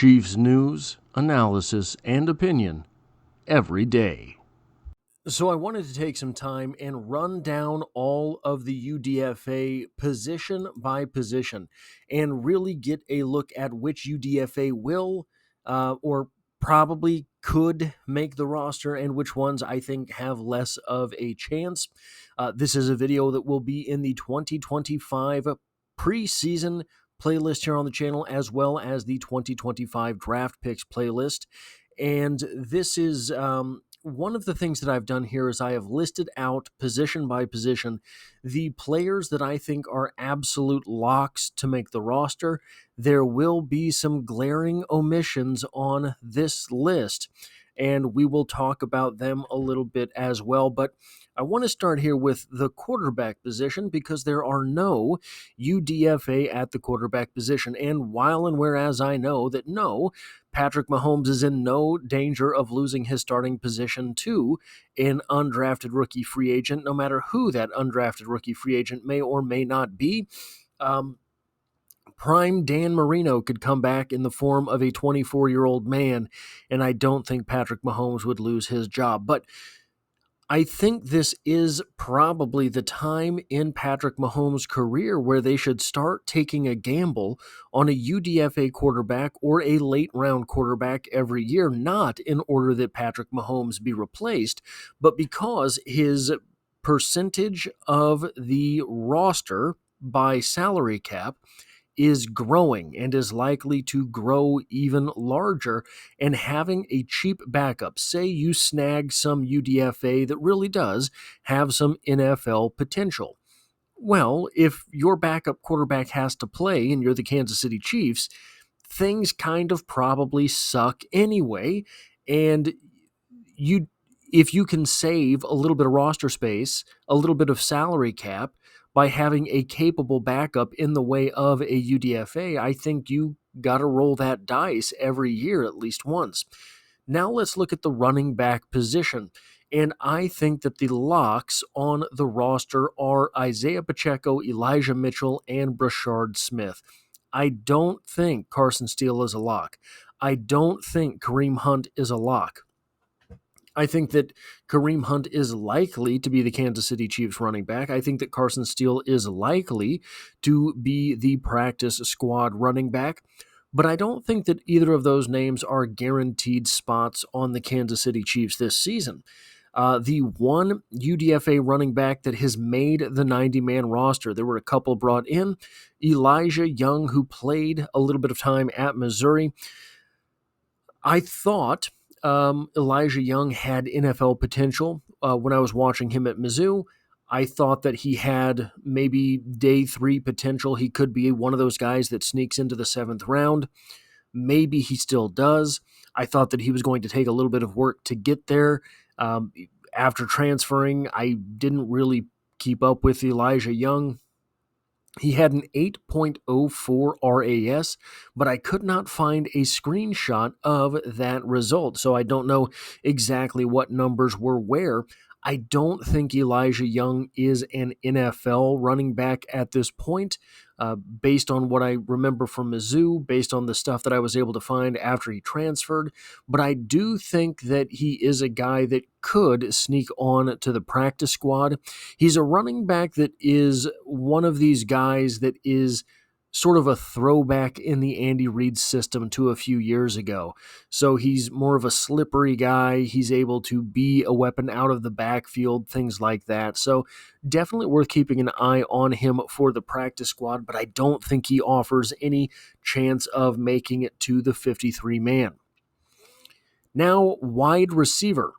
Chiefs news, analysis, and opinion every day. So I wanted to take some time and run down all of the UDFA position by position and really get a look at which UDFA will or probably could make the roster and which ones I think have less of a chance. This is a video that will be in the 2025 preseason playlist here on the channel, as well as the 2025 draft picks playlist. And this is one of the things that I've done here is I have listed out position by position the players that I think are absolute locks to make the roster. There will be some glaring omissions on this list, and we will talk about them a little bit as well. But I want to start here with the quarterback position because there are no UDFA at the quarterback position. And while and whereas I know that Patrick Mahomes is in no danger of losing his starting position to an undrafted rookie free agent, no matter who that undrafted rookie free agent may or may not be. Prime Dan Marino could come back in the form of a 24-year-old man, and I don't think Patrick Mahomes would lose his job. But I think this is probably the time in Patrick Mahomes' career where they should start taking a gamble on a UDFA quarterback or a late-round quarterback every year, not in order that Patrick Mahomes be replaced, but because his percentage of the roster by salary cap is growing and is likely to grow even larger, and having a cheap backup, say you snag some UDFA that really does have some NFL potential. Well, if your backup quarterback has to play and you're the Kansas City Chiefs, things kind of probably suck anyway, and if you can save a little bit of roster space, a little bit of salary cap, by having a capable backup in the way of a UDFA, I think you got to roll that dice every year at least once. Now let's look at the running back position. And I think that the locks on the roster are Isaiah Pacheco, Elijah Mitchell, and Brashard Smith. I don't think Carson Steele is a lock. I don't think Kareem Hunt is a lock. I think that Kareem Hunt is likely to be the Kansas City Chiefs running back. I think that Carson Steele is likely to be the practice squad running back. But I don't think that either of those names are guaranteed spots on the Kansas City Chiefs this season. The one UDFA running back that has made the 90-man roster, there were a couple brought in. Elijah Young, who played a little bit of time at Missouri. I thought Elijah Young had NFL potential when I was watching him at Mizzou. I thought that he had maybe day 3 potential. He could be one of those guys that sneaks into the 7th round. Maybe he still does. I thought that he was going to take a little bit of work to get there. After transferring, I didn't really keep up with Elijah Young. He had an 8.04 RAS, but I could not find a screenshot of that result, so I don't know exactly what numbers were where. I don't think Elijah Young is an NFL running back at this point, based on what I remember from Mizzou, based on the stuff that I was able to find after he transferred. But I do think that he is a guy that could sneak on to the practice squad. He's a running back that is one of these guys that is sort of a throwback in the Andy Reid system to a few years ago. So he's more of a slippery guy. He's able to be a weapon out of the backfield, things like that. So definitely worth keeping an eye on him for the practice squad, but I don't think he offers any chance of making it to the 53-man. Now, wide receiver.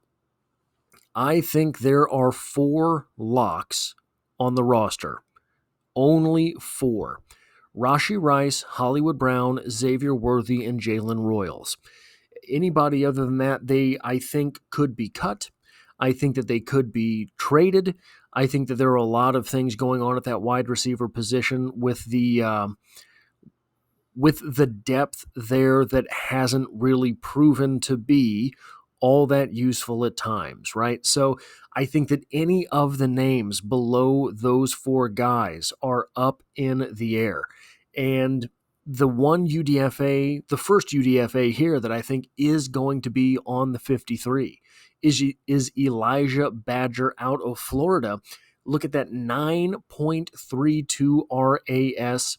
I think there are 4 locks on the roster. Only 4. Rashee Rice, Hollywood Brown, Xavier Worthy, and Jalen Royals. Anybody other than that, I think, could be cut. I think that they could be traded. I think that there are a lot of things going on at that wide receiver position with the depth there that hasn't really proven to be all that useful at times, right? So I think that any of the names below those 4 guys are up in the air. And the one UDFA, the first UDFA here that I think is going to be on the 53 is Elijah Badger out of Florida. Look at that 9.32 RAS,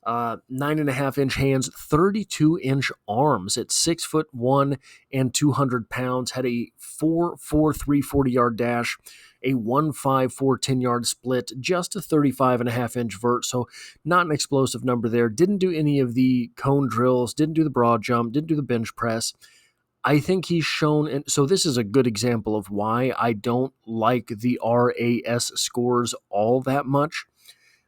9.5-inch hands, 32-inch arms at 6'1" and 200 pounds. Had a 4.4 340-yard dash, a 1.54 10-yard split, just a 35.5-inch vert. So not an explosive number there. Didn't do any of the cone drills, didn't do the broad jump, didn't do the bench press. I think he's shown, and so this is a good example of why I don't like the RAS scores all that much.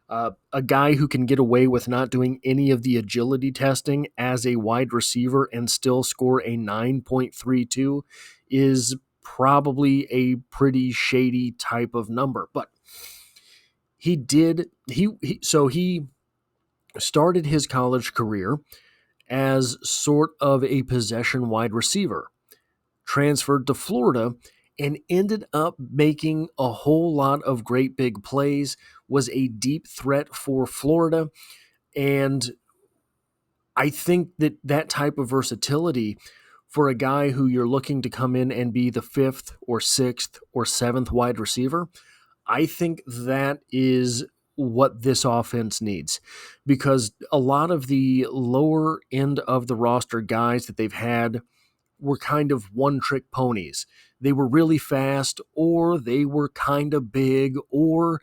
A guy who can get away with not doing any of the agility testing as a wide receiver and still score a 9.32 is probably a pretty shady type of number. But he started his college career as sort of a possession wide receiver, transferred to Florida, and ended up making a whole lot of great big plays, was a deep threat for Florida. And I think that type of versatility for a guy who you're looking to come in and be the 5th or 6th or 7th wide receiver, I think that is what this offense needs, because a lot of the lower end of the roster guys that they've had were kind of one-trick ponies. They were really fast, or they were kind of big, or,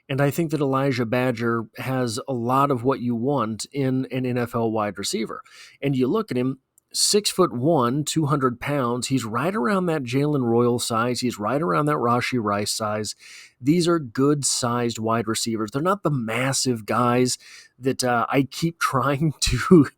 and I think that Elijah Badger has a lot of what you want in an NFL wide receiver. And you look at him, 6'1", 200 pounds. He's right around that Jalen Royal size. He's right around that Rashee Rice size. These are good-sized wide receivers. They're not the massive guys that I keep trying to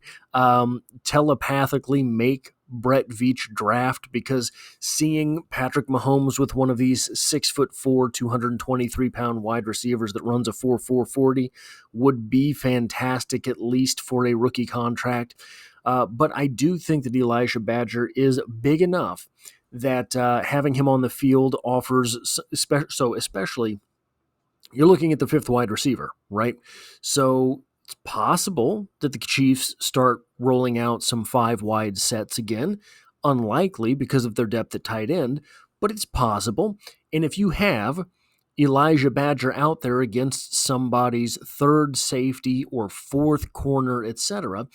telepathically make Brett Veach draft, because seeing Patrick Mahomes with one of these 6'4", 223-pound wide receivers that runs a 4.4 40 would be fantastic, at least for a rookie contract. But I do think that Elijah Badger is big enough that having him on the field offers, so especially you're looking at the 5th wide receiver, right? So it's possible that the Chiefs start rolling out some 5-wide sets again. Unlikely because of their depth at tight end, but it's possible. And if you have Elijah Badger out there against somebody's 3rd safety or 4th corner, etc.,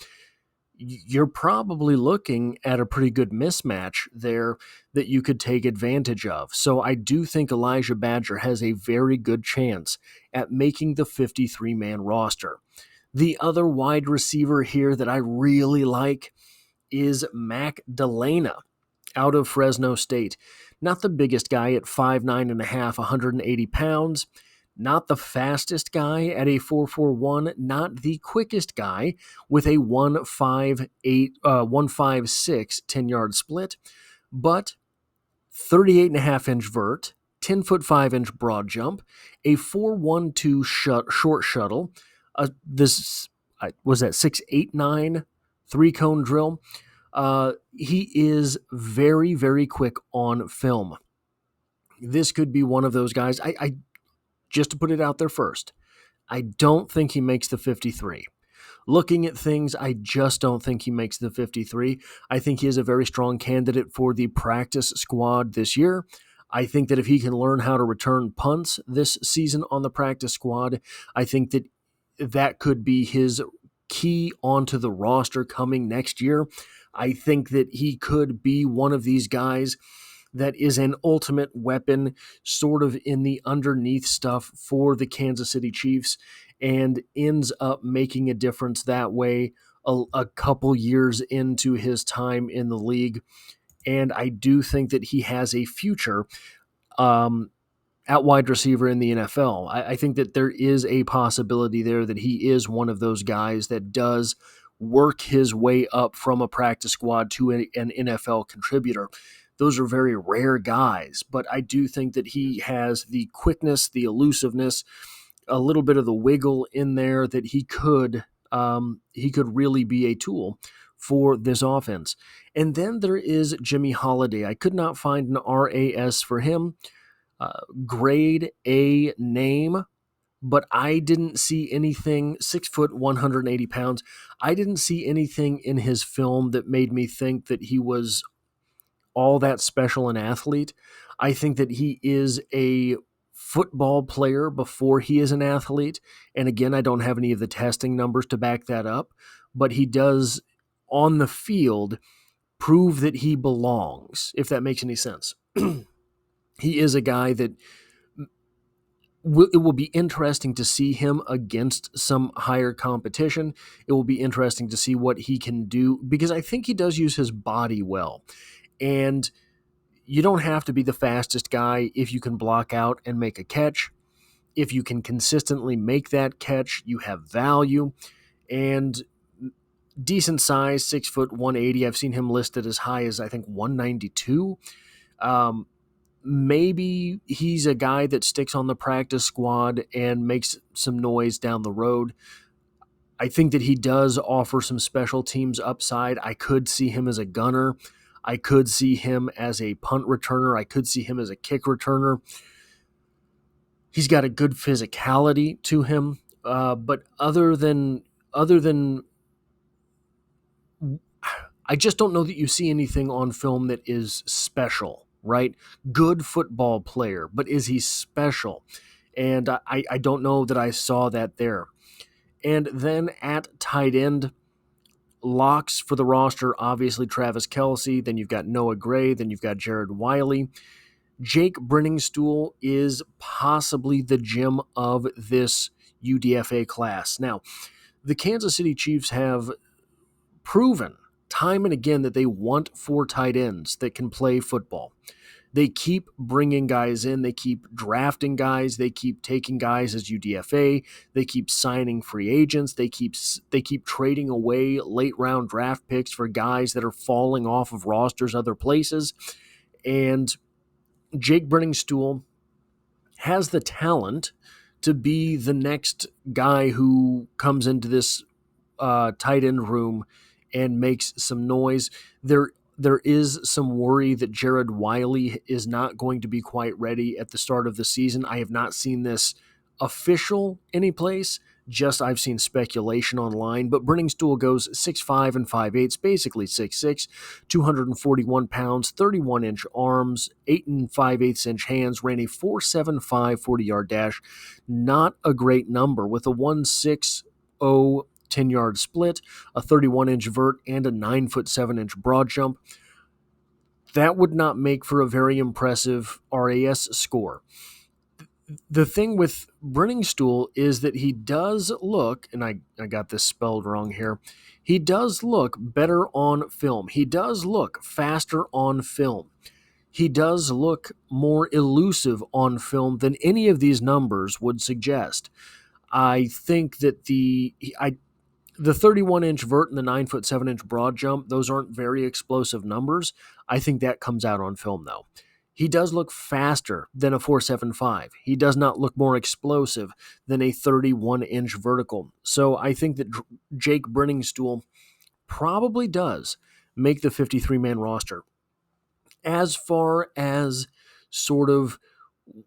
you're probably looking at a pretty good mismatch there that you could take advantage of. So I do think Elijah Badger has a very good chance at making the 53-man roster. The other wide receiver here that I really like is Mack Moore out of Fresno State. Not the biggest guy at 5'9.5", 180 pounds. Not the fastest guy at a 4.41, not the quickest guy with a 1.56 10-yard split, but 38.5-inch vert, 10'5" broad jump, a 4.12 short shuttle. This was that 6.89 3-cone drill. He is very, very quick on film. This could be one of those guys. I just to put it out there first, I don't think he makes the 53. Looking at things, I just don't think he makes the 53. I think he is a very strong candidate for the practice squad this year. I think that if he can learn how to return punts this season on the practice squad, I think that that could be his key onto the roster coming next year. I think that he could be one of these guys that is an ultimate weapon sort of in the underneath stuff for the Kansas City Chiefs and ends up making a difference that way a couple years into his time in the league. And I do think that he has a future at wide receiver in the NFL. I think that there is a possibility there that he is one of those guys that does work his way up from a practice squad to an NFL contributor. Those are very rare guys, but I do think that he has the quickness, the elusiveness, a little bit of the wiggle in there that he could really be a tool for this offense. And then there is Jimmy Holiday. I could not find an RAS for him. Grade A name, but I didn't see anything, 6 foot, 180 pounds. I didn't see anything in his film that made me think that he was all that special an athlete. I think that he is a football player before he is an athlete. And again, I don't have any of the testing numbers to back that up, but he does on the field prove that he belongs, if that makes any sense. He is a guy that it will be interesting to see him against some higher competition. It will be interesting to see what he can do, because I think he does use his body well. And you don't have to be the fastest guy if you can block out and make a catch. If you can consistently make that catch, you have value. And decent size, 6 foot, 180. I've seen him listed as high as, I think, 192. Maybe he's a guy that sticks on the practice squad and makes some noise down the road. I think that he does offer some special teams upside. I could see him as a gunner. I could see him as a punt returner. I could see him as a kick returner. He's got a good physicality to him. But other than I just don't know that you see anything on film that is special, right? Good football player, but is he special? And I don't know that I saw that there. And then at tight end, locks for the roster, obviously Travis Kelce, then you've got Noah Gray, then you've got Jared Wiley. Jake Brenningstool is possibly the gem of this UDFA class. Now, the Kansas City Chiefs have proven time and again that they want 4 tight ends that can play football. They keep bringing guys in. They keep drafting guys. They keep taking guys as UDFA. They keep signing free agents. They keep trading away late round draft picks for guys that are falling off of rosters other places. And Jake Brenningstool has the talent to be the next guy who comes into this tight end room and makes some noise. There is some worry that Jared Wiley is not going to be quite ready at the start of the season. I have not seen this official anyplace, just I've seen speculation online. But Brenningstool goes 6'5" and 5/8, basically 6'6", 241 pounds, 31-inch arms, 8 5/8-inch hands, ran a 4.75 40-yard dash. Not a great number, with a 1.60 10-yard split, a 31-inch vert, and a 9 foot 7-inch broad jump. That would not make for a very impressive RAS score. The thing with Brenningstool is that he does look, and I got this spelled wrong here, he does look better on film. He does look faster on film. He does look more elusive on film than any of these numbers would suggest. I think that the 31-inch vert and the 9 foot 7-inch broad jump, those aren't very explosive numbers. I think that comes out on film, though. He does look faster than a 4.75. He does not look more explosive than a 31-inch vertical. So I think that Jake Brenningstool probably does make the 53-man roster. As far as sort of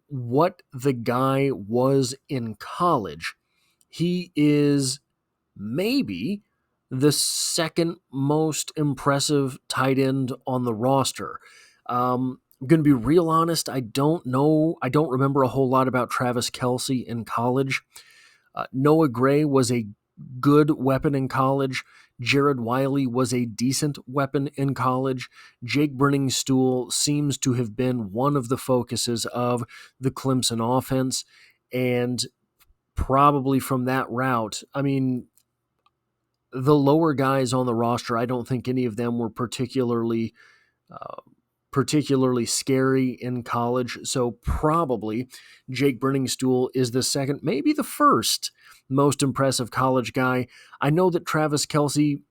what the guy was in college, he is maybe the second most impressive tight end on the roster. I'm going to be real honest. I don't remember a whole lot about Travis Kelce in college. Noah Gray was a good weapon in college. Jared Wiley was a decent weapon in college. Jake Brenningstool seems to have been one of the focuses of the Clemson offense. And probably from that route, I mean, the lower guys on the roster, I don't think any of them were particularly scary in college. So probably Jake Brenningstool is the second, maybe the first most impressive college guy. I know that Travis Kelce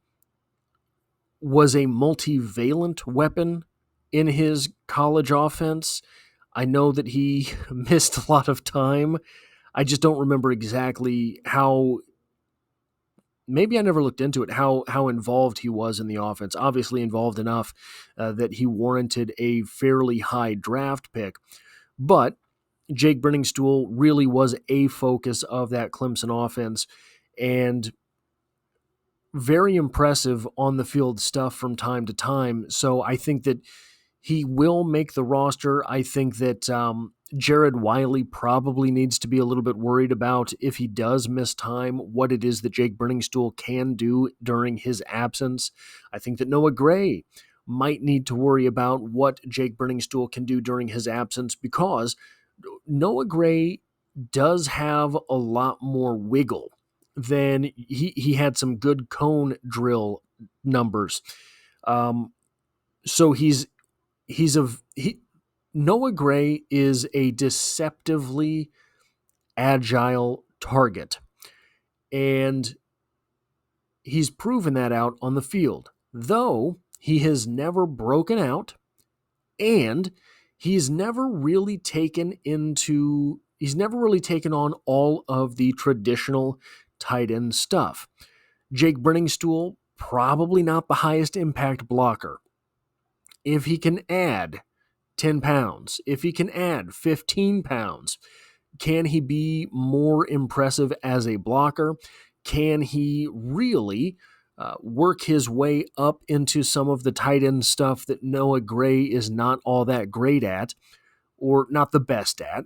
was a multivalent weapon in his college offense. I know that he missed a lot of time. I just don't remember exactly how. Maybe I never looked into it, how involved he was in the offense. Obviously involved enough that he warranted a fairly high draft pick. But Jake Brenningstool really was a focus of that Clemson offense, and very impressive on the field stuff from time to time. So I think that he will make the roster. I think that Jared Wiley probably needs to be a little bit worried about, if he does miss time, what it is that Jake Brenningstool can do during his absence. I think that Noah Gray might need to worry about what Jake Brenningstool can do during his absence, because Noah Gray does have a lot more wiggle than he had some good cone drill numbers. So Noah Gray is a deceptively agile target, and he's proven that out on the field, though he has never broken out, and he's never really taken on all of the traditional tight end stuff. Jake Brenningstool, probably not the highest impact blocker. If he can add 10 pounds, if he can add 15 pounds, can he be more impressive as a blocker? Can he really work his way up into some of the tight end stuff that Noah Gray is not all that great at, or not the best at,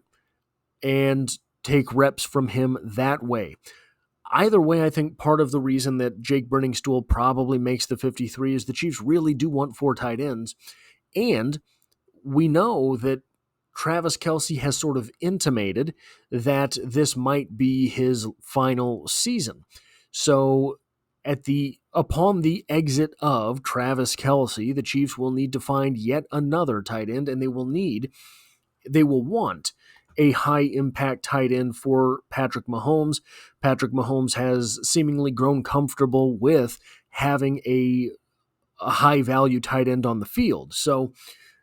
and take reps from him that way? Either way, I think part of the reason that Jake Brenningstool probably makes the 53 is the Chiefs really do want 4 tight ends, and we know that Travis Kelce has sort of intimated that this might be his final season. So upon the exit of Travis Kelce, the Chiefs will need to find yet another tight end, and they will want a high-impact tight end for Patrick Mahomes. Patrick Mahomes has seemingly grown comfortable with having a high-value tight end on the field. So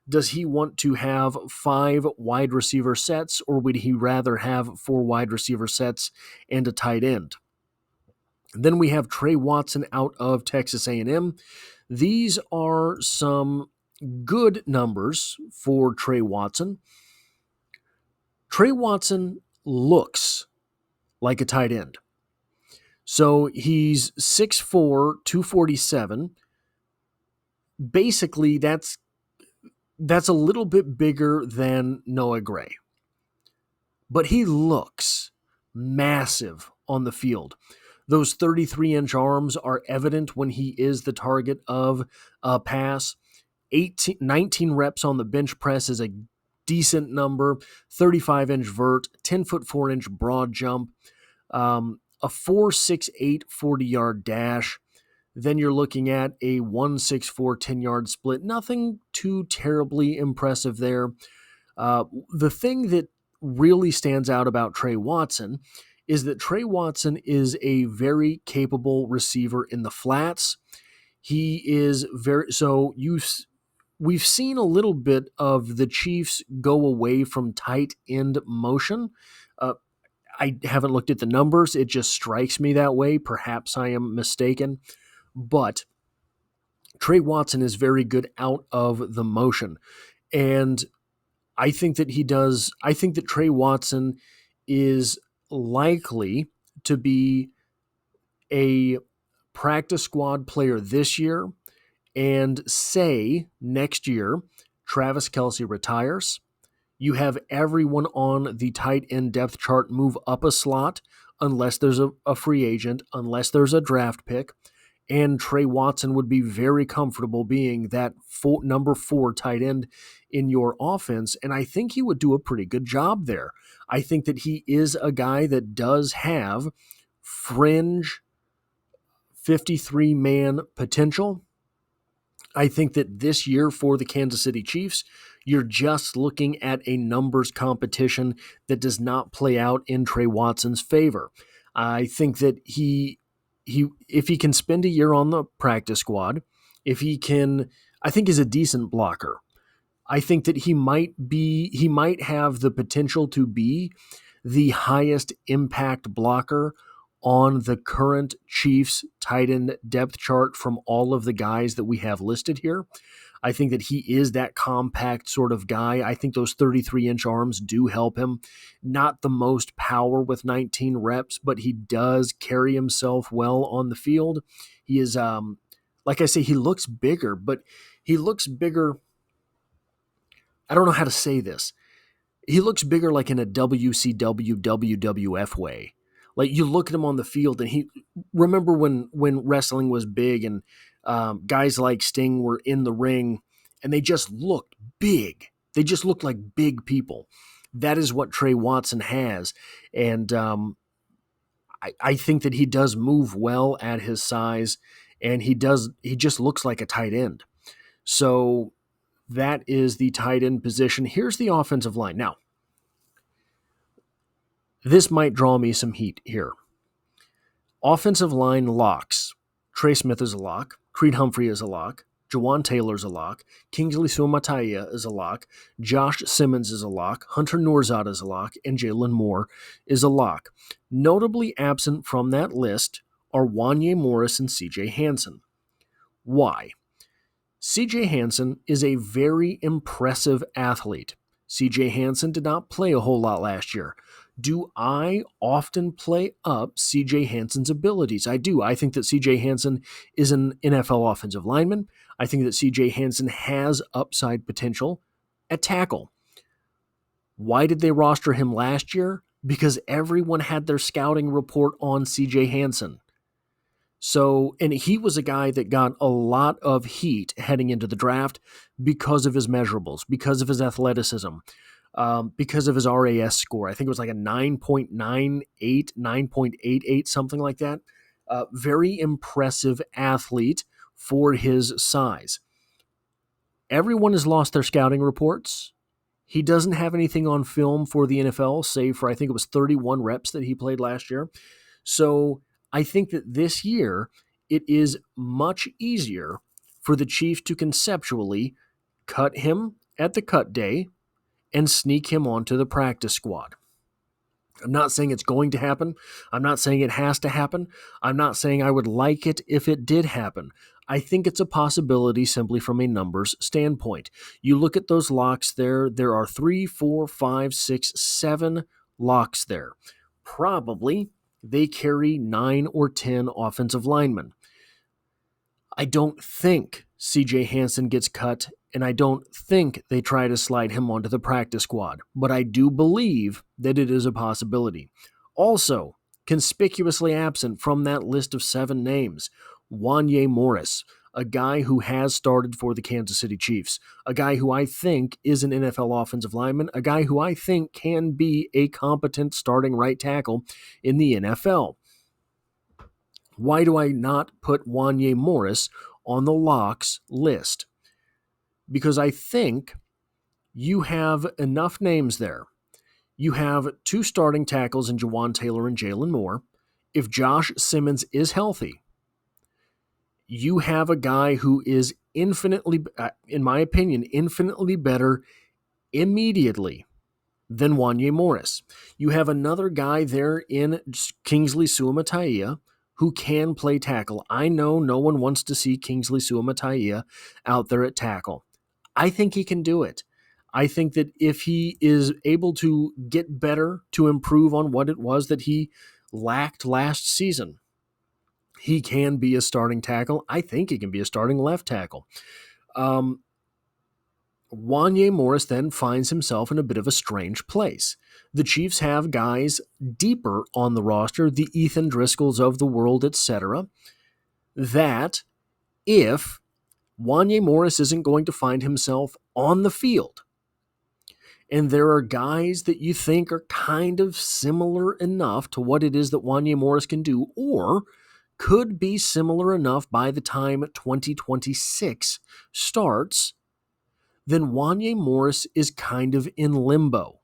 does he want to have 5 wide receiver sets, or would he rather have 4 wide receiver sets and a tight end? Then we have Trey Watson out of Texas A&M. These are some good numbers for Trey Watson. Trey Watson looks like a tight end. So he's 6'4", 247. Basically, that's a little bit bigger than Noah Gray. But he looks massive on the field. Those 33-inch arms are evident when he is the target of a pass. 19 reps on the bench press is a decent number. 35-inch vert, 10-foot 4-inch broad jump, a 4.68 40-yard dash. Then you're looking at a 1.64 10-yard split. Nothing too terribly impressive there. The thing that really stands out about Trey Watson is that Trey Watson is a very capable receiver in the flats. He is we've seen a little bit of the Chiefs go away from tight end motion. I haven't looked at the numbers. It just strikes me that way. Perhaps I am mistaken. But Trey Watson is very good out of the motion. And I think that Trey Watson is likely to be a practice squad player this year, and say next year Travis Kelce retires. You have everyone on the tight end depth chart move up a slot, unless there's a free agent, unless there's a draft pick. And Trey Watson would be very comfortable being that number 4 tight end in your offense, and I think he would do a pretty good job there. I think that he is a guy that does have fringe 53-man potential. I think that this year for the Kansas City Chiefs, you're just looking at a numbers competition that does not play out in Trey Watson's favor. I think that if he can spend a year on the practice squad, I think he's a decent blocker. I think that he might have the potential to be the highest impact blocker on the current Chiefs tight end depth chart from all of the guys that we have listed here. I think that he is that compact sort of guy. I think those 33-inch arms do help him. Not the most power with 19 reps, but he does carry himself well on the field. He is, like I say, he looks bigger, but he looks bigger. I don't know how to say this. He looks bigger like in a WCW, WWF way. Like you look at him on the field and remember when wrestling was big and guys like Sting were in the ring and they just looked big. They just looked like big people. That is what Trey Watson has. And I think that he does move well at his size, and he just looks like a tight end. So that is the tight end position. Here's the offensive line. Now, this might draw me some heat here. Offensive line locks. Trey Smith is a lock. Creed Humphrey is a lock. Jawan Taylor is a lock. Kingsley Suamataia is a lock. Josh Simmons is a lock. Hunter Nourzad is a lock. And Jalen Moore is a lock. Notably absent from that list are Wanya Morris and CJ Hansen. Why? CJ Hansen is a very impressive athlete. CJ Hansen did not play a whole lot last year. Do I often play up CJ Hansen's abilities? I do. I think that CJ Hansen is an NFL offensive lineman. I think that CJ Hansen has upside potential at tackle. Why did they roster him last year? Because everyone had their scouting report on CJ Hansen. So, and he was a guy that got a lot of heat heading into the draft because of his measurables, because of his athleticism, because of his RAS score. I think it was like a 9.98, 9.88, something like that. Very impressive athlete for his size. Everyone has lost their scouting reports. He doesn't have anything on film for the NFL, save for I think it was 31 reps that he played last year. So I think that this year it is much easier for the Chiefs to conceptually cut him at the cut day and sneak him onto the practice squad. I'm not saying it's going to happen. I'm not saying it has to happen. I'm not saying I would like it if it did happen. I think it's a possibility simply from a numbers standpoint. You look at those locks there are 3, 4, 5, 6, 7 locks there. Probably they carry 9 or 10 offensive linemen. I don't think CJ Hansen gets cut, and I don't think they try to slide him onto the practice squad, but I do believe that it is a possibility. Also, conspicuously absent from that list of 7 names, Wanya Morris, a guy who has started for the Kansas City Chiefs, a guy who I think is an NFL offensive lineman, a guy who I think can be a competent starting right tackle in the NFL. Why do I not put Wanya Morris on the locks list? Because I think you have enough names there. You have 2 starting tackles in Jawan Taylor and Jalen Moore. If Josh Simmons is healthy, you have a guy who is infinitely, in my opinion, infinitely better immediately than Wanya Morris. You have another guy there in Kingsley Suamataia who can play tackle. I know no one wants to see Kingsley Suamataia out there at tackle. I think he can do it. I think that if he is able to get better, to improve on what it was that he lacked last season, he can be a starting tackle. I think he can be a starting left tackle. Wanya Morris then finds himself in a bit of a strange place. The Chiefs have guys deeper on the roster, the Ethan Driscolls of the world, etc., that if Wanya Morris isn't going to find himself on the field, and there are guys that you think are kind of similar enough to what it is that Wanya Morris can do, or could be similar enough by the time 2026 starts, then Wanya Morris is kind of in limbo.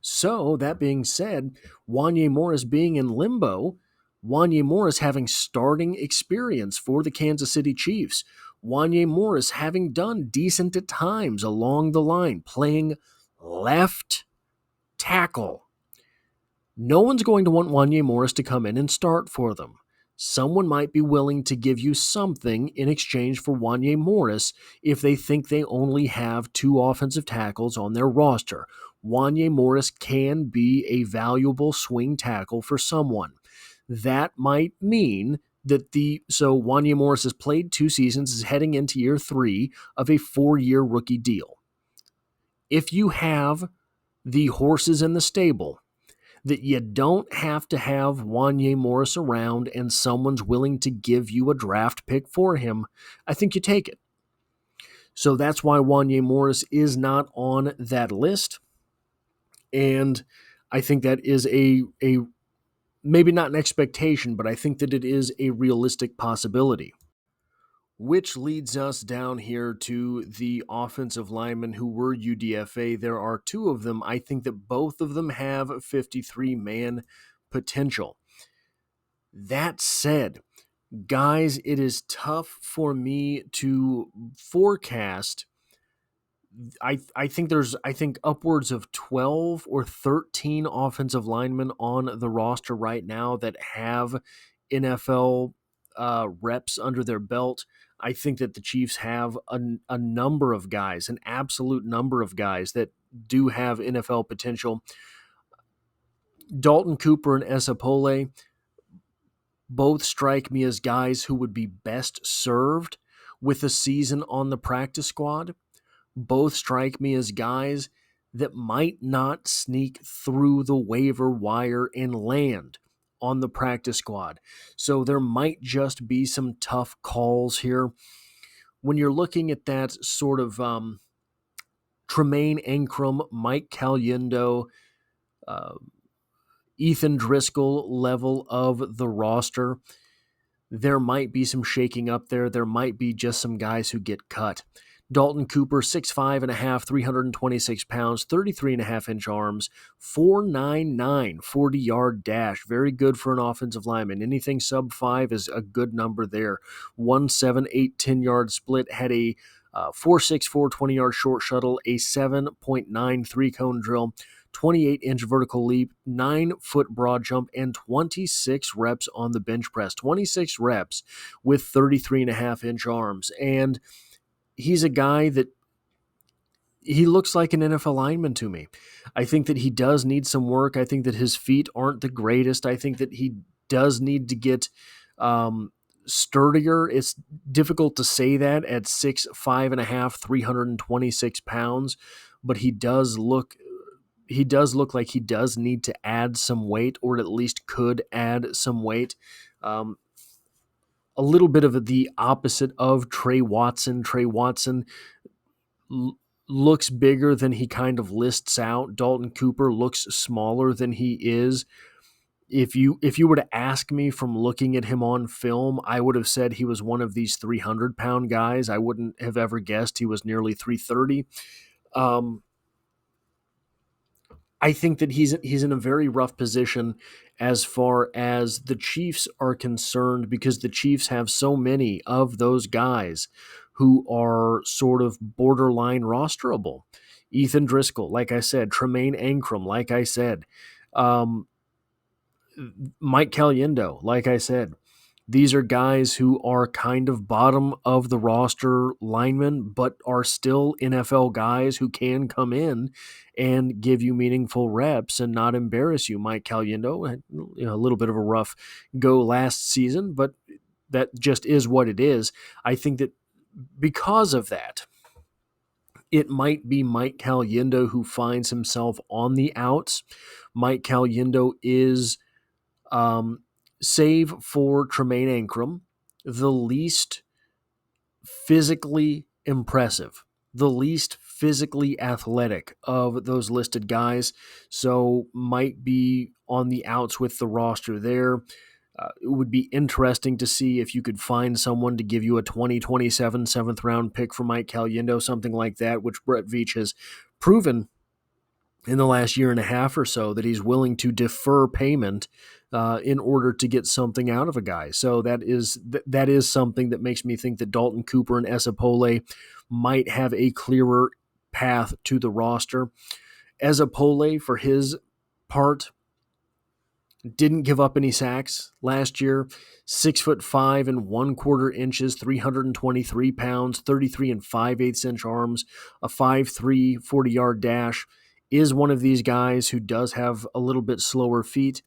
So, that being said, Wanya Morris being in limbo, Wanya Morris having starting experience for the Kansas City Chiefs, Wanya Morris having done decent at times along the line, playing left tackle. No one's going to want Wanya Morris to come in and start for them. Someone might be willing to give you something in exchange for Wanya Morris if they think they only have 2 offensive tackles on their roster. Wanya Morris can be a valuable swing tackle for someone. That might mean that so Wanya Morris has played 2 seasons, is heading into year 3 of a 4-year rookie deal. If you have the horses in the stable, that you don't have to have Wanya Morris around and someone's willing to give you a draft pick for him, I think you take it. So that's why Wanya Morris is not on that list. And I think that is a maybe not an expectation, but I think that it is a realistic possibility. Which leads us down here to the offensive linemen who were UDFA. There are 2 of them. I think that both of them have 53-man potential. That said, guys, it is tough for me to forecast. I think there's upwards of 12 or 13 offensive linemen on the roster right now that have NFL reps under their belt. I think that the Chiefs have a number of guys, an absolute number of guys that do have NFL potential. Dalton Cooper and Esapole both strike me as guys who would be best served with a season on the practice squad. Both strike me as guys that might not sneak through the waiver wire and land on the practice squad. So there might just be some tough calls here. When you're looking at that sort of Tremaine Ankrum, Mike Caliendo, Ethan Driscoll level of the roster, there might be some shaking up there. There might be just some guys who get cut. Dalton Cooper, 6'5.5", 326 pounds, 33.5-inch arms, 4.99 40-yard dash. Very good for an offensive lineman. Anything sub 5 is a good number there. 1.78 10-yard split, had a 4.64 20-yard short shuttle, a 7.93 cone drill, 28-inch vertical leap, 9-foot broad jump, and 26 reps on the bench press. 26 reps with 33.5-inch arms. And he's a guy that he looks like an NFL lineman to me. I think that he does need some work. I think that his feet aren't the greatest. I think that he does need to get sturdier. It's difficult to say that at 6'5.5", 326 pounds, but he does look like he does need to add some weight, or at least could add some weight. A little bit of the opposite of Trey Watson. Trey Watson looks bigger than he kind of lists out. Dalton Cooper looks smaller than he is. If you were to ask me from looking at him on film, I would have said he was one of these 300-pound guys. I wouldn't have ever guessed he was nearly 330. I think that he's in a very rough position as far as the Chiefs are concerned, because the Chiefs have so many of those guys who are sort of borderline rosterable. Ethan Driscoll, like I said, Tremaine Ankrum, like I said, Mike Caliendo, like I said. These are guys who are kind of bottom of the roster linemen, but are still NFL guys who can come in and give you meaningful reps and not embarrass you. Mike Caliendo had a little bit of a rough go last season, but that just is what it is. I think that because of that, it might be Mike Caliendo who finds himself on the outs. Mike Caliendo is save for Tremaine Ankrum, the least physically impressive, the least physically athletic of those listed guys, so might be on the outs with the roster there. It would be interesting to see if you could find someone to give you a 2027 7th-round pick for Mike Caliendo, something like that, which Brett Veach has proven in the last year and a half or so that he's willing to defer payment in order to get something out of a guy. So that is something that makes me think that Dalton Cooper and Esapole might have a clearer path to the roster. Esapole, for his part, Didn't give up any sacks last year. 6'5" and 1/4 inches, 323 pounds, 33 and 5/8 inch arms, a 5'3", 40-yard dash. Is one of these guys who does have a little bit slower feet.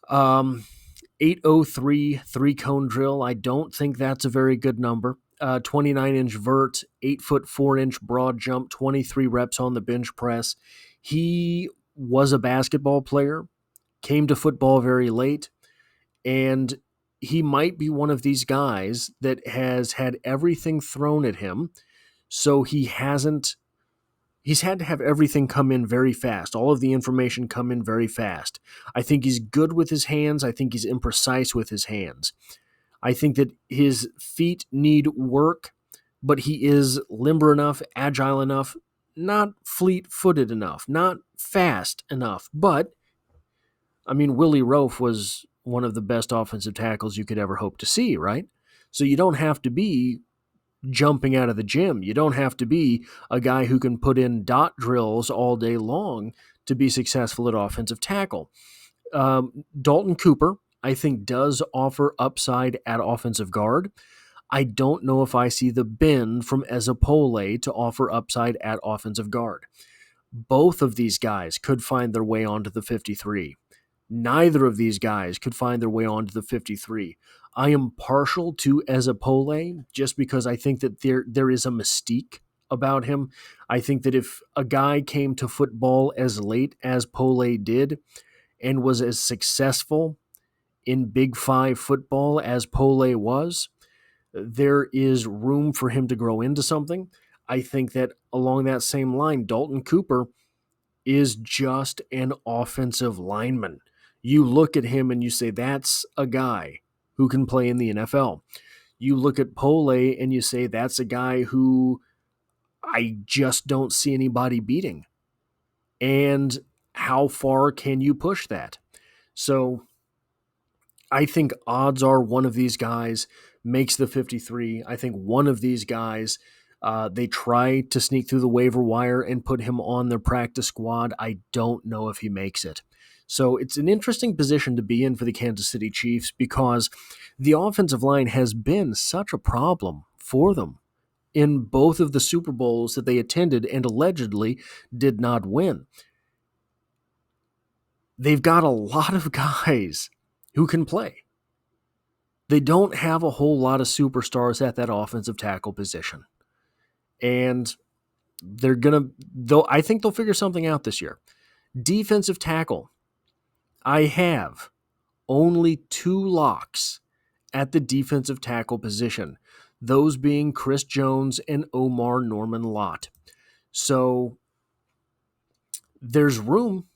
803 3-cone drill. I don't think that's a very good number. 29-inch vert, 8'4" broad jump, 23 reps on the bench press. He was a basketball player, came to football very late, and he might be one of these guys that has had everything thrown at him, so he's had to have everything come in very fast, all of the information come in very fast. I think he's good with his hands. I think he's imprecise with his hands. I think that his feet need work, but he is limber enough, agile enough, not fleet-footed enough, not fast enough. But, I mean, Willie Rofe was one of the best offensive tackles you could ever hope to see, right? So you don't have to be jumping out of the gym. You don't have to be a guy who can put in dot drills all day long to be successful at offensive tackle. Dalton Cooper, I think, does offer upside at offensive guard. I don't know if I see the bend from Ezapole to offer upside at offensive guard. Both of these guys could find their way onto the 53. Neither of these guys could find their way onto the 53. I am partial to Ezapole just because I think that there is a mystique about him. I think that if a guy came to football as late as Pole did and was as successful in Big Five football as Pole was, there is room for him to grow into something. I think that along that same line, Dalton Cooper is just an offensive lineman. You look at him and you say, that's a guy who can play in the NFL. You look at Pole and you say, that's a guy who I just don't see anybody beating. And how far can you push that? So I think odds are one of these guys makes the 53. I think one of these guys, they try to sneak through the waiver wire and put him on their practice squad. I don't know if he makes it. So it's an interesting position to be in for the Kansas City Chiefs because the offensive line has been such a problem for them in both of the Super Bowls that they attended and allegedly did not win. They've got a lot of guys who can play. They don't have a whole lot of superstars at that offensive tackle position. And I think they'll figure something out this year. Defensive tackle. I have only 2 locks at the defensive tackle position, those being Chris Jones and Omar Norman Lott. So there's room.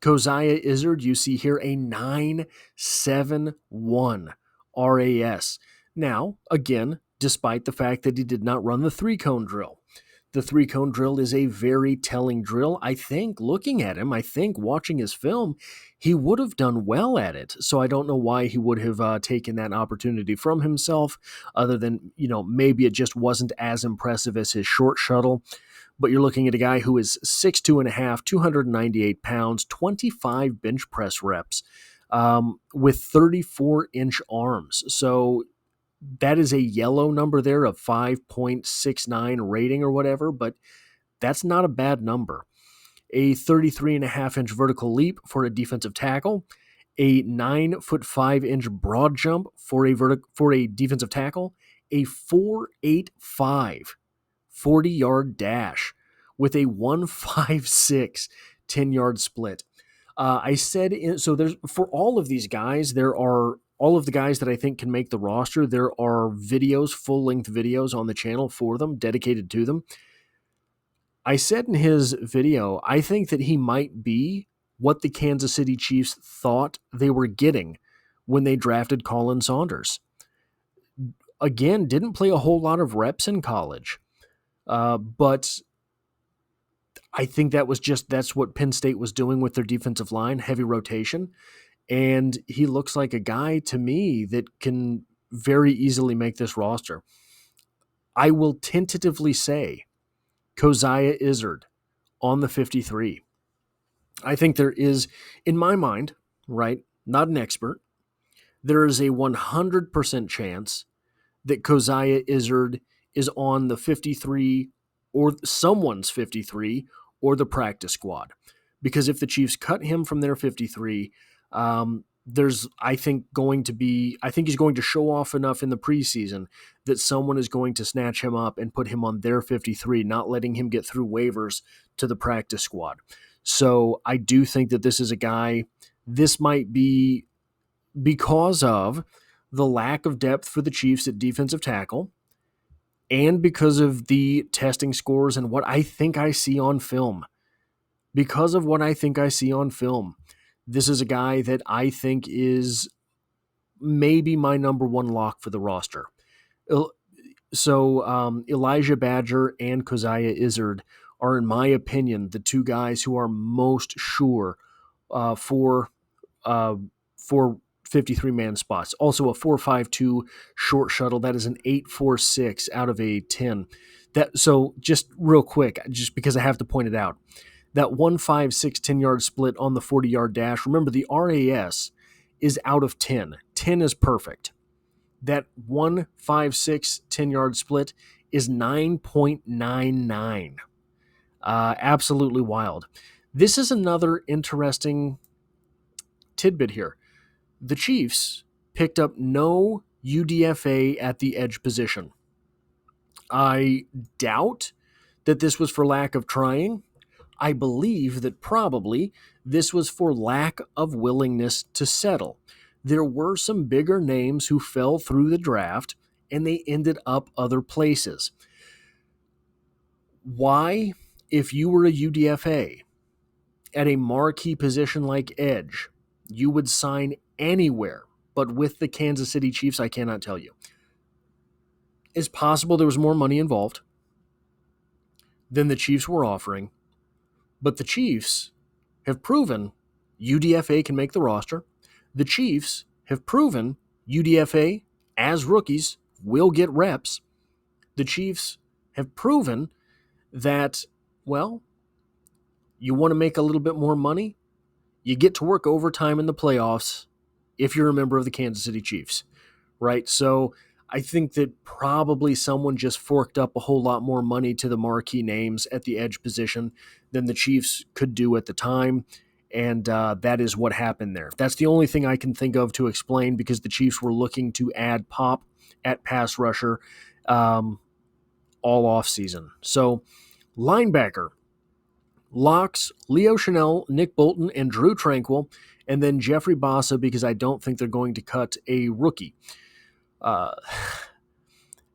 Coziah Izzard, you see here a 9.71 RAS. Now, again, despite the fact that he did not run the 3-cone drill. The 3-cone drill is a very telling drill. I think, looking at him, watching his film, he would have done well at it. So I don't know why he would have taken that opportunity from himself, other than, maybe it just wasn't as impressive as his short shuttle. But you're looking at a guy who is 6'2.5", 298 pounds, 25 bench press reps, with 34-inch arms. So that is a yellow number there of 5.69 rating or whatever, but that's not a bad number. A 33.5-inch vertical leap for a defensive tackle, a 9'5" broad jump for a defensive tackle, a 4.85 40-yard dash with a 1.56 10-yard split. I said, so there's, for all of these guys, all of the guys that I think can make the roster, there are videos, full-length videos on the channel for them, dedicated to them. I said in his video, I think that he might be what the Kansas City Chiefs thought they were getting when they drafted Colin Saunders. Again, didn't play a whole lot of reps in college. But I think that's what Penn State was doing with their defensive line, heavy rotation. And he looks like a guy to me that can very easily make this roster. I will tentatively say Coziah Izzard on the 53. I think there is, in my mind, right? Not an expert. There is a 100% chance that Keough Izaak is on the 53 or someone's 53 or the practice squad. Because if the Chiefs cut him from their 53, I think he's going to show off enough in the preseason that someone is going to snatch him up and put him on their 53, not letting him get through waivers to the practice squad. So I do think that this is a guy, this might be because of the lack of depth for the Chiefs at defensive tackle and because of the testing scores and what I think I see on film. Because of what I think I see on film, this is a guy that I think is maybe my number one lock for the roster. So Elijah Badger and Keough Izaak are, in my opinion, the two guys who are most sure for 53-man spots. Also a 4.52 short shuttle. That is an 8.46 out of a 10. So just real quick, just because I have to point it out, that 1.56 10-yard split on the 40-yard dash. Remember, the RAS is out of 10. 10 is perfect. That 1.56 10-yard split is 9.99. Absolutely wild. This is another interesting tidbit here. The Chiefs picked up no UDFA at the edge position. I doubt that this was for lack of trying. I believe that probably this was for lack of willingness to settle. There were some bigger names who fell through the draft, and they ended up other places. Why, if you were a UDFA at a marquee position like edge, you would sign anywhere, but with the Kansas City Chiefs, I cannot tell you. It's possible there was more money involved than the Chiefs were offering, but the Chiefs have proven UDFA can make the roster. The Chiefs have proven UDFA, as rookies, will get reps. The Chiefs have proven that, well, you want to make a little bit more money? You get to work overtime in the playoffs if you're a member of the Kansas City Chiefs, right? So I think that probably someone just forked up a whole lot more money to the marquee names at the edge position than the Chiefs could do at the time, and that is what happened there. That's the only thing I can think of to explain, because the Chiefs were looking to add pop at pass rusher all offseason. So linebacker, locks, Leo Chenal, Nick Bolton, and Drew Tranquill, and then Jeffrey Bassa, because I don't think they're going to cut a rookie.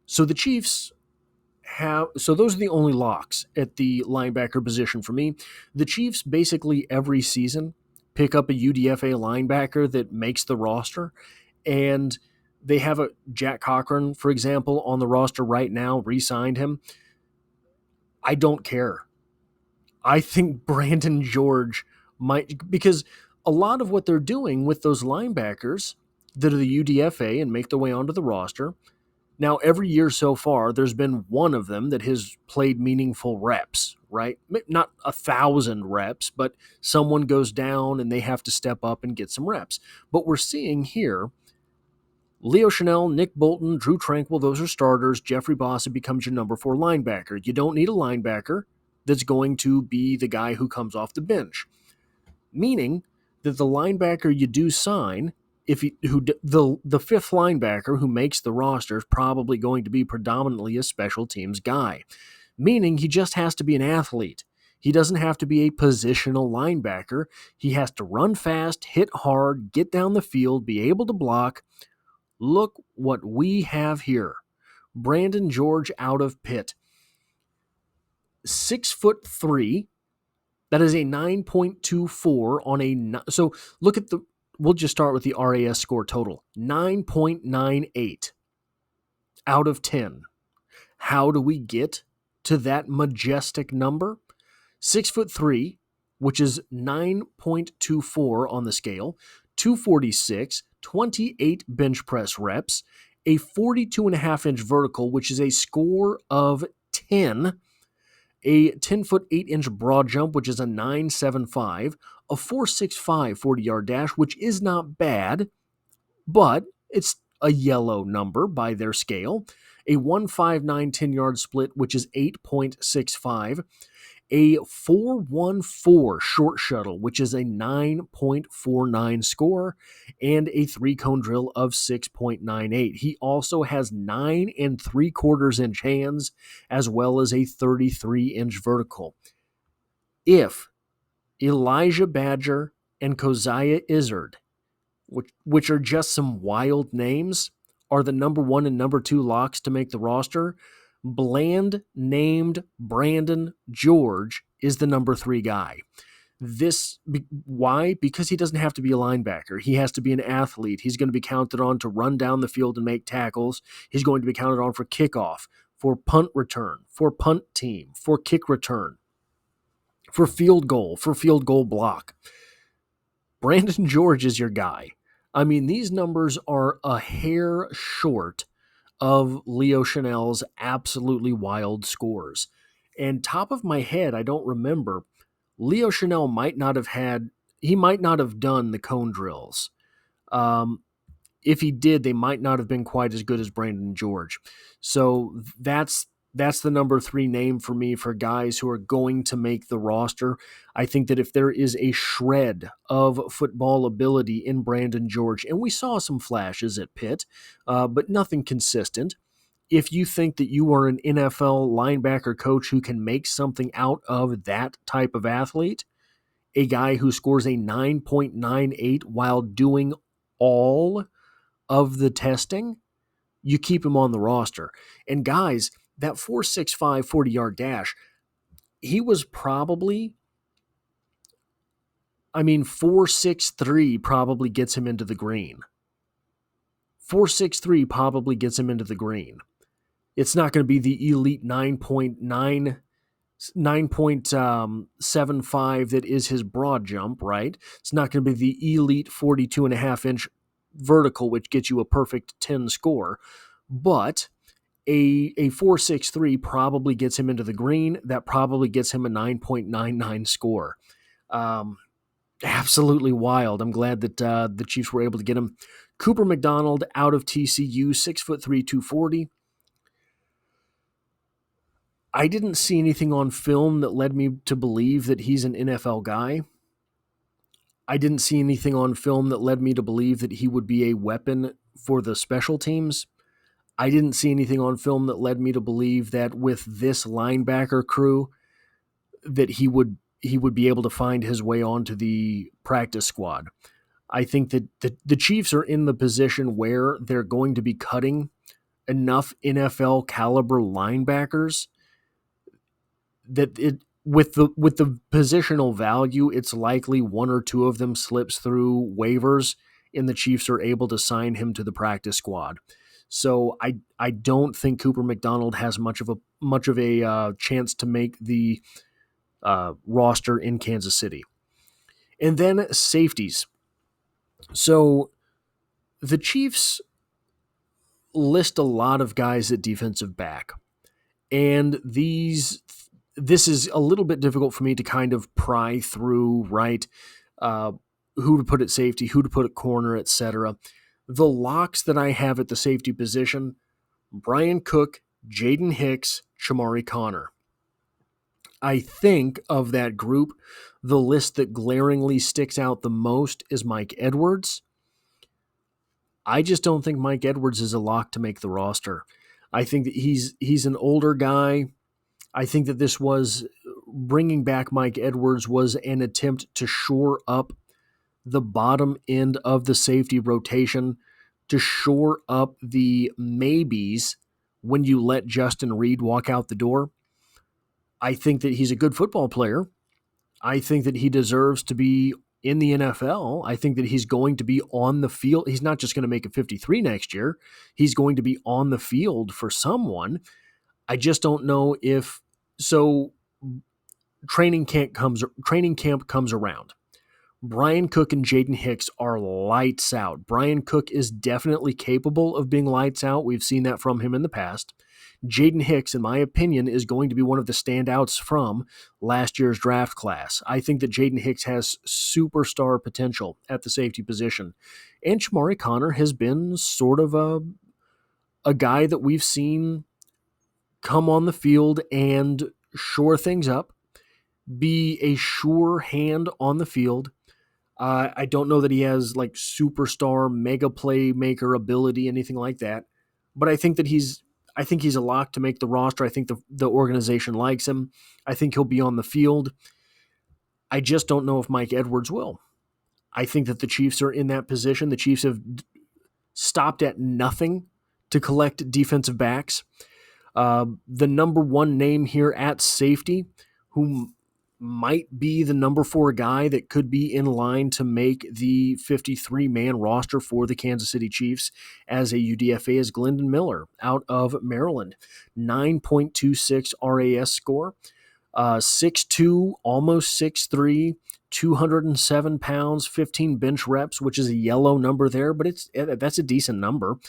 So the Chiefs so those are the only locks at the linebacker position for me. The Chiefs basically every season pick up a UDFA linebacker that makes the roster, and they have a Jack Cochran, for example, on the roster right now, re-signed him. I don't care. I think Brandon George might, because a lot of what they're doing with those linebackers that are the UDFA and make their way onto the roster, now every year so far, there's been one of them that has played meaningful reps, right? Not 1,000 reps, but someone goes down and they have to step up and get some reps. But we're seeing here, Leo Chenal, Nick Bolton, Drew Tranquill, those are starters. Jeffrey Bassa becomes your number 4 linebacker. You don't need a linebacker that's going to be the guy who comes off the bench. Meaning that the linebacker you do sign, the fifth linebacker who makes the roster is probably going to be predominantly a special teams guy. Meaning he just has to be an athlete. He doesn't have to be a positional linebacker. He has to run fast, hit hard, get down the field, be able to block. Look what we have here. Brandon George out of Pitt. 6'3". That is a 9.24 on a... So look at the... We'll just start with the RAS score total. 9.98 out of 10. How do we get to that majestic number? 6'3", which is 9.24 on the scale, 246, 28 bench press reps, a 42.5-inch vertical, which is a score of 10, a 10-foot 8-inch broad jump, which is a 9.75, a 4.65 40-yard dash, which is not bad, but it's a yellow number by their scale. A 1.59 10-yard split, which is 8.65. A 4.14 short shuttle, which is a 9.49 score, and a 3-cone drill of 6.98. He also has 9 3/4-inch hands, as well as a 33-inch vertical. If Elijah Badger and Keough Izzard, which are just some wild names, are the number 1 and number 2 locks to make the roster, Bland named Brandon George is the number 3 guy. Why? Because he doesn't have to be a linebacker. He has to be an athlete. He's going to be counted on to run down the field and make tackles. He's going to be counted on for kickoff, for punt return, for punt team, for kick return, for field goal block. Brandon George is your guy. I mean, these numbers are a hair short of Leo Chanel's absolutely wild scores. And top of my head, I don't remember, Leo Chanel might not have done the cone drills. If he did, they might not have been quite as good as Brandon George. So that's the number 3 name for me for guys who are going to make the roster. I think that if there is a shred of football ability in Brandon George, and we saw some flashes at Pitt, but nothing consistent. If you think that you are an NFL linebacker coach who can make something out of that type of athlete, a guy who scores a 9.98 while doing all of the testing, you keep him on the roster. And guys, that 4.65 40-yard dash, he was probably, 4.63 probably gets him into the green. 4.63 probably gets him into the green. It's not going to be the elite 9.75 that is his broad jump, right? It's not going to be the elite 42.5-inch vertical, which gets you a perfect 10 score. But a 4.63 probably gets him into the green. That probably gets him a 9.99 score. Absolutely wild. I'm glad that the Chiefs were able to get him. Cooper McDonald out of TCU, 6'3", 240. I didn't see anything on film that led me to believe that he's an NFL guy. I didn't see anything on film that led me to believe that he would be a weapon for the special teams. I didn't see anything on film that led me to believe that with this linebacker crew that he would be able to find his way onto the practice squad. I think that the Chiefs are in the position where they're going to be cutting enough NFL caliber linebackers that with the positional value, it's likely 1 or 2 of them slips through waivers and the Chiefs are able to sign him to the practice squad. So I don't think Cooper McDonald has much of a chance to make the roster in Kansas City. And then safeties. So the Chiefs list a lot of guys at defensive back. And this is a little bit difficult for me to kind of pry through, right? Who to put at safety, who to put at corner, etc. The locks that I have at the safety position, Brian Cook, Jaden Hicks, Chamari Connor. I think of that group, the list that glaringly sticks out the most is Mike Edwards. I just don't think Mike Edwards is a lock to make the roster. I think that he's an older guy. I think that this was bringing back Mike Edwards was an attempt to shore up the bottom end of the safety rotation, to shore up the maybes when you let Justin Reed walk out the door. I think that he's a good football player. I think that he deserves to be in the NFL. I think that he's going to be on the field. He's not just going to make a 53 next year. He's going to be on the field for someone. I just don't know training camp comes around. Brian Cook and Jaden Hicks are lights out. Brian Cook is definitely capable of being lights out. We've seen that from him in the past. Jaden Hicks, in my opinion, is going to be one of the standouts from last year's draft class. I think that Jaden Hicks has superstar potential at the safety position. And Shamari Connor has been sort of a guy that we've seen come on the field and shore things up, be a sure hand on the field. I don't know that he has like superstar mega playmaker ability, anything like that, but I think he's a lock to make the roster. I think the organization likes him. I think he'll be on the field. I just don't know if Mike Edwards will. I think that the Chiefs are in that position. The Chiefs have stopped at nothing to collect defensive backs. The number one name here at safety, who might be the number 4 guy that could be in line to make the 53-man roster for the Kansas City Chiefs as a UDFA, is Glendon Miller out of Maryland. 9.26 RAS score, 6'2", almost 6'3", 207 pounds, 15 bench reps, which is a yellow number there, but that's a decent number.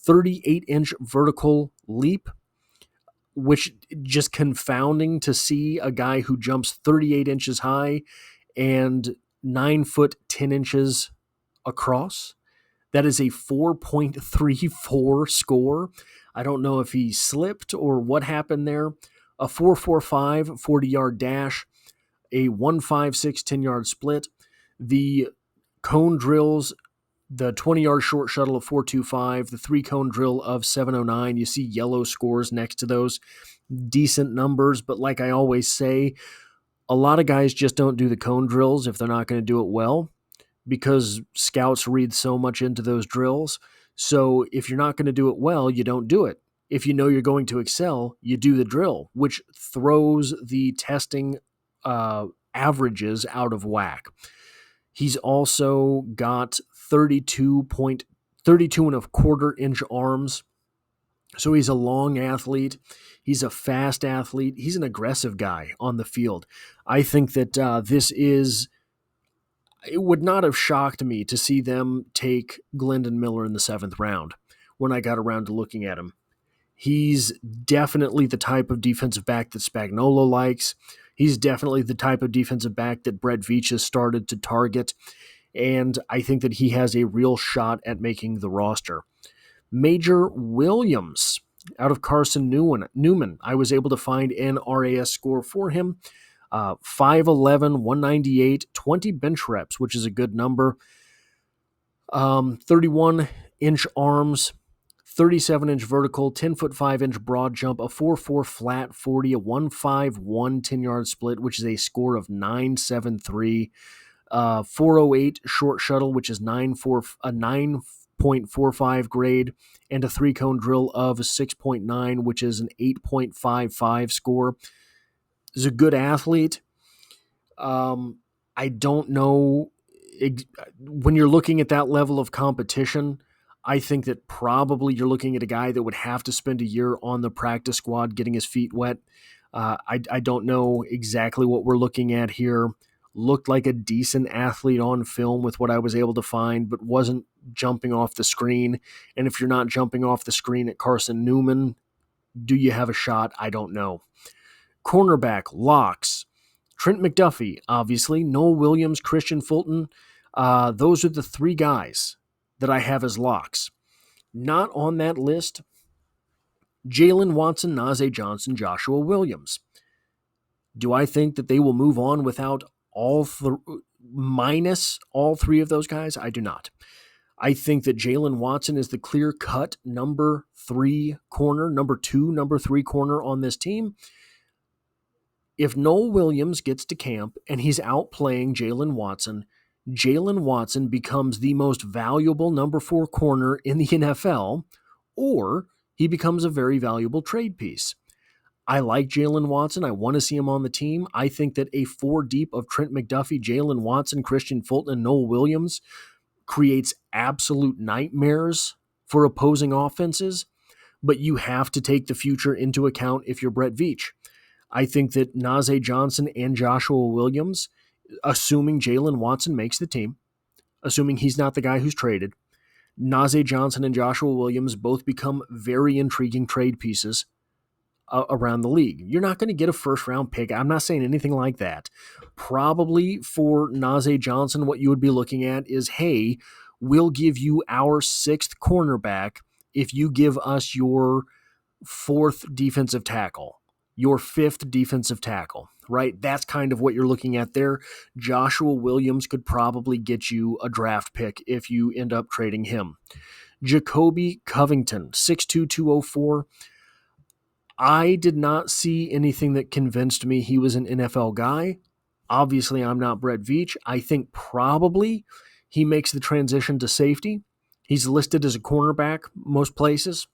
38-inch vertical leap, which just confounding to see a guy who jumps 38 inches high and 9 foot 10 inches across. That is a 4.34 score. I don't know if he slipped or what happened there. A 4.45 40-yard dash, a 1.56 10-yard split. The cone drills, the 20-yard short shuttle of 4.25, the 3-cone drill of 7.09. You see yellow scores next to those. Decent numbers, but like I always say, a lot of guys just don't do the cone drills if they're not going to do it well, because scouts read so much into those drills. So if you're not going to do it well, you don't do it. If you know you're going to excel, you do the drill, which throws the testing averages out of whack. He's also got 32 and a quarter inch arms. So he's a long athlete. He's a fast athlete. He's an aggressive guy on the field. I think that it would not have shocked me to see them take Glendon Miller in the 7th round when I got around to looking at him. He's definitely the type of defensive back that Spagnuolo likes. He's definitely the type of defensive back that Brett Veach has started to target, and I think that he has a real shot at making the roster. Major Williams out of Carson Newman. I was able to find an RAS score for him. 5'11", 198, 20 bench reps, which is a good number. 31-inch arms, 37-inch vertical, 10-foot 5-inch broad jump, a 4.4 flat 40, a 1.51 10-yard split, which is a score of 9.73, 4.08 short shuttle, which is 9.45 grade, and a 3-cone drill of 6.9, which is an 8.55 score. Is a good athlete. I don't know when you're looking at that level of competition. I think that probably you're looking at a guy that would have to spend a year on the practice squad getting his feet wet. I don't know exactly what we're looking at here. Looked like a decent athlete on film with what I was able to find, but wasn't jumping off the screen. And if you're not jumping off the screen at Carson Newman, do you have a shot? I don't know. Cornerback, locks. Trent McDuffie, obviously. Noel Williams, Christian Fulton. Those are the 3 guys that I have as locks. Not on that list, Jalen Watson, Najee Johnson, Joshua Williams. Do I think that they will move on without minus all 3 of those guys? I do not. I think that Jalen Watson is the clear-cut number 3 corner, number 3 corner on this team. If Noel Williams gets to camp and he's outplaying Jalen Watson becomes the most valuable number 4 corner in the NFL, or he becomes a very valuable trade piece. I like Jalen Watson. I want to see him on the team. I think that a 4 deep of Trent McDuffie, Jalen Watson, Christian Fulton, and Noel Williams creates absolute nightmares for opposing offenses, but you have to take the future into account if you're Brett Veach. I think that Najee Johnson and Joshua Williams assuming Jalen Watson makes the team, assuming he's not the guy who's traded, Najee Johnson and Joshua Williams both become very intriguing trade pieces around the league. You're not going to get a first-round pick. I'm not saying anything like that. Probably for Najee Johnson, what you would be looking at is, hey, we'll give you our 6th cornerback if you give us your 4th defensive tackle, your 5th defensive tackle, right? That's kind of what you're looking at there. Joshua Williams could probably get you a draft pick if you end up trading him. Jacoby Covington, 6'2", 204. I did not see anything that convinced me he was an NFL guy. Obviously, I'm not Brett Veach. I think probably he makes the transition to safety. He's listed as a cornerback most places,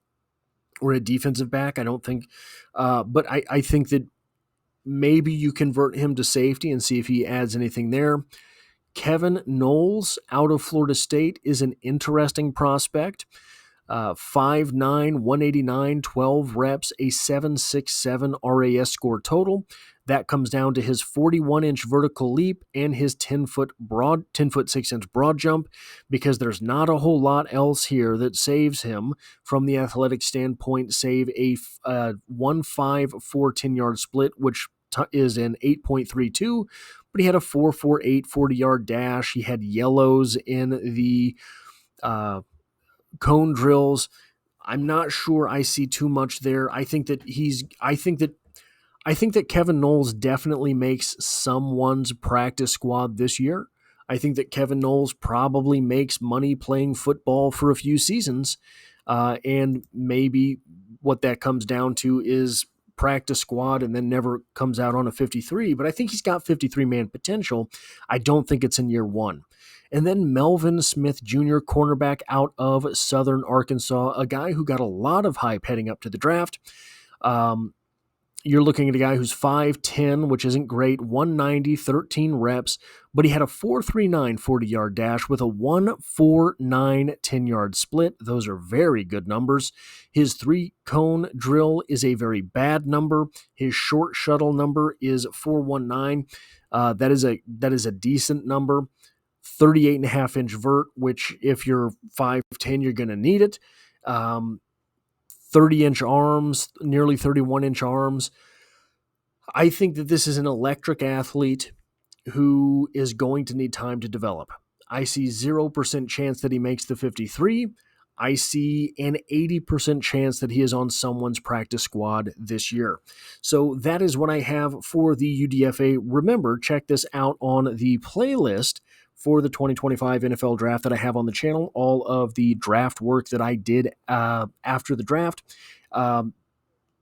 or a defensive back. I don't think, but I think that maybe you convert him to safety and see if he adds anything there. Kevin Knowles out of Florida State is an interesting prospect. 5'9", 189, 12 reps, a 7.67 RAS score total. That comes down to his 41-inch vertical leap and his 10-foot 6-inch broad jump, because there's not a whole lot else here that saves him from the athletic standpoint, save a 1.54 10-yard split, which is an 8.32, but he had a 4.48 40-yard dash. He had yellows in the cone drills. I'm not sure I see too much there. I think that Kevin Knowles definitely makes someone's practice squad this year. I think that Kevin Knowles probably makes money playing football for a few seasons, and maybe what that comes down to is practice squad and then never comes out on a 53, but I think he's got 53-man potential. I don't think it's in year 1. And then Melvin Smith Jr., cornerback out of Southern Arkansas, a guy who got a lot of hype heading up to the draft. You're looking at a guy who's 5'10", which isn't great, 190, 13 reps, but he had a 4.39 40-yard dash with a 1.49 10-yard split. Those are very good numbers. His 3-cone drill is a very bad number. His short shuttle number is 4.19. That is a decent number. 38.5-inch vert, which if you're 5'10", you're going to need it. 30-inch arms, nearly 31-inch arms. I think that this is an electric athlete who is going to need time to develop. I see 0% chance that he makes the 53. I see an 80% chance that he is on someone's practice squad this year. So that is what I have for the UDFA. Remember, check this out on the playlist for the 2025 NFL draft that I have on the channel, all of the draft work that I did after the draft.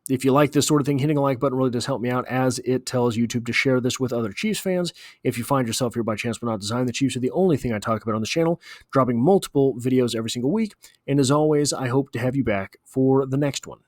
If you like this sort of thing, hitting a like button really does help me out, as it tells YouTube to share this with other Chiefs fans. If you find yourself here by chance but not design, the Chiefs are the only thing I talk about on this channel, dropping multiple videos every single week. And as always, I hope to have you back for the next one.